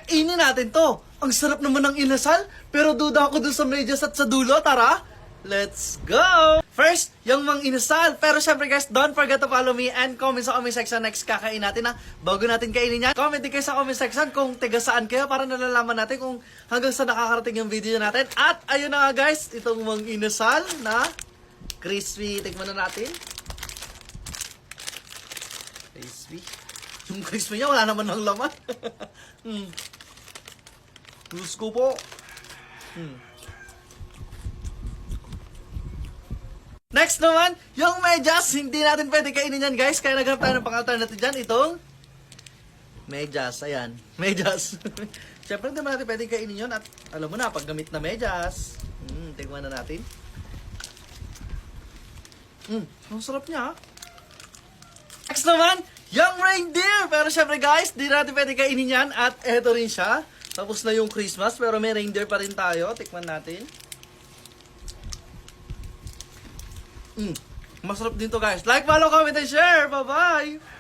kainin natin to. Ang sarap naman ng inasal, pero duda ako dun sa medyas at sa dulo. Tara, let's go! First, yung mang inasal. Pero syempre guys, don't forget to follow me and comment sa comment section next kakain natin na bago natin kainin yan. Comment din kayo sa comment section kung taga saan kayo para nalalaman natin kung hanggang saan nakakarating yung video natin. At ayun na nga guys, itong mang inasal na crispy. Tikman na natin. Crispy. Yung crispy niya, wala naman ng laman. Gusto po. Next naman, yung medyas. Hindi natin pwede kainin yan guys. Kaya naghanap tayo ng pang-alternative dyan. Itong medyas. Ayan. Medyas. Siyempre hindi naman natin pwede kainin yun. At alam mo na, pag gamit na medyas. Tingnan na natin. Ang sarap niya. Next naman, yung reindeer. Pero syempre guys, di natin pwede kainin yan. At eto rin siya. Tapos na yung Christmas, pero may reindeer pa rin tayo. Tikman natin. Masarap din to guys. Like, follow, comment, and share. Bye-bye!